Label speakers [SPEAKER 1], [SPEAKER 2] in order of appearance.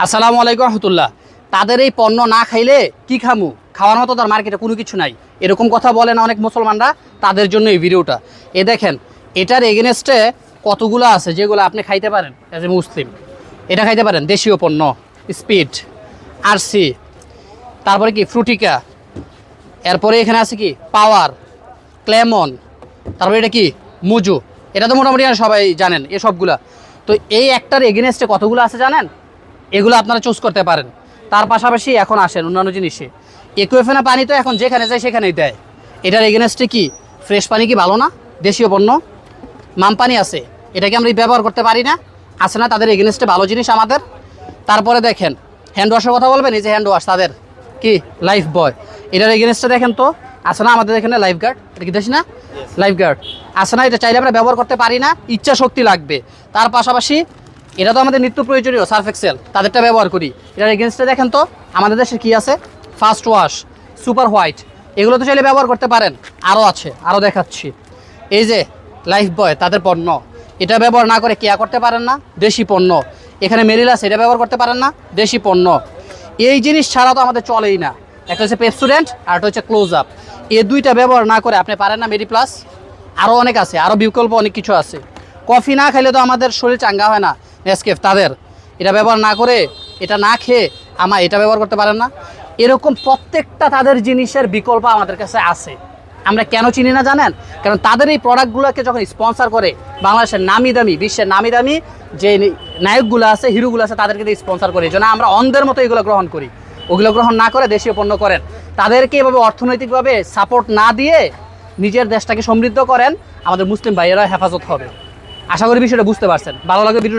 [SPEAKER 1] আসসালামু আলাইকুম রহমতুল্লাহ। তাদের এই পণ্য না খাইলে কি খামু, খাওয়ার মতো তার মার্কেটে কোনো কিছু নাই, এরকম কথা বলে না অনেক মুসলমানরা। তাদের জন্য এই ভিডিওটা। এ দেখেন, এটার এগেনস্টে কতগুলো আছে যেগুলো আপনি খাইতে পারেন অ্যাজ এ মুসলিম। এটা খাইতে পারেন, দেশীয় পণ্য, স্পিড, আরসি, তারপরে কি ফ্রুটিকা, এরপরে এখানে আছে কি পাওয়ার, ক্লেমন, তারপরে এটা কি মুজু। এটা তো মোটামুটি সবাই জানেন এসবগুলা। তো এই একটার এগেনস্টে কতগুলো আছে জানেন? এগুলো আপনারা চুজ করতে পারেন। তার পাশাপাশি এখন আসেন অন্যান্য জিনিসে। একুয়েফেনা পানি তো এখন যেখানে যায় সেখানেই দেয়। এটার এগেনস্টে কি ফ্রেশ পানি কি ভালো না? দেশীয় পণ্য মাম পানি আছে, এটাকে আমরা ব্যবহার করতে পারি না? আছে না তাদের এগেনস্টে ভালো জিনিস আমাদের? তারপরে দেখেন হ্যান্ড ওয়াশের কথা বলবেন, এই যে হ্যান্ড ওয়াশ তাদের কি লাইফ বয়, এটার এগেনস্টে দেখেন তো আছে না আমাদের এখানে লাইফ গার্ড। এটা কি দেখি না লাইফ গার্ড আছে না? এটা চাইলে আমরা ব্যবহার করতে পারি না, ইচ্ছা শক্তি লাগবে। তার পাশাপাশি এটা তো আমাদের নিত্য প্রয়োজনীয় সার্ফ এক্সেল, তাদেরটা ব্যবহার করি। এটার এগেনস্টে দেখেন তো আমাদের দেশে কী আছে, ফার্স্ট ওয়াশ, সুপার হোয়াইট, এগুলো তো চাইলে ব্যবহার করতে পারেন। আরও আছে, আরও দেখাচ্ছি। এই যে লাইফ বয় তাদের পণ্য, এটা ব্যবহার না করে কেয়া করতে পারেন না, দেশি পণ্য। এখানে মেরিল আছে, এটা ব্যবহার করতে পারেন না, দেশি পণ্য। এই জিনিস ছাড়া তো আমাদের চলেই না। একটা হচ্ছে পেপসুডেন্ট আর একটা হচ্ছে ক্লোজ আপ। এই দুইটা ব্যবহার না করে আপনি পারেন না মেডি প্লাস। আরও অনেক আছে, আরও বিকল্প অনেক কিছু আছে। কফি না খাইলে তো আমাদের শরীর চাঙ্গা হয় না, নেসকেফ তাদের, এটা ব্যবহার না করে, এটা না খেয়ে আমার এটা ব্যবহার করতে পারেন না। এরকম প্রত্যেকটা তাদের জিনিসের বিকল্প আমাদের কাছে আছে। আমরা কেন চিনি না জানেন? কারণ তাদের এই প্রোডাক্টগুলোকে যখন স্পন্সার করে বাংলাদেশের নামি দামি, বিশ্বের নামি দামি যে নায়কগুলো আছে, হিরোগুলো আছে, তাদেরকে দিয়ে স্পন্সার করে। এই জন্য আমরা অন্ধের মতো এগুলো গ্রহণ করি। ওগুলো গ্রহণ না করে দেশীয় পণ্য করেন। তাদেরকে এভাবে অর্থনৈতিকভাবে সাপোর্ট না দিয়ে নিজের দেশটাকে সমৃদ্ধ করেন, আমাদের মুসলিম ভাইয়েরা হেফাজত হবে। আশা করি বিষয়টা বুঝতে পারছেন। ভালো লাগে ভিডিও।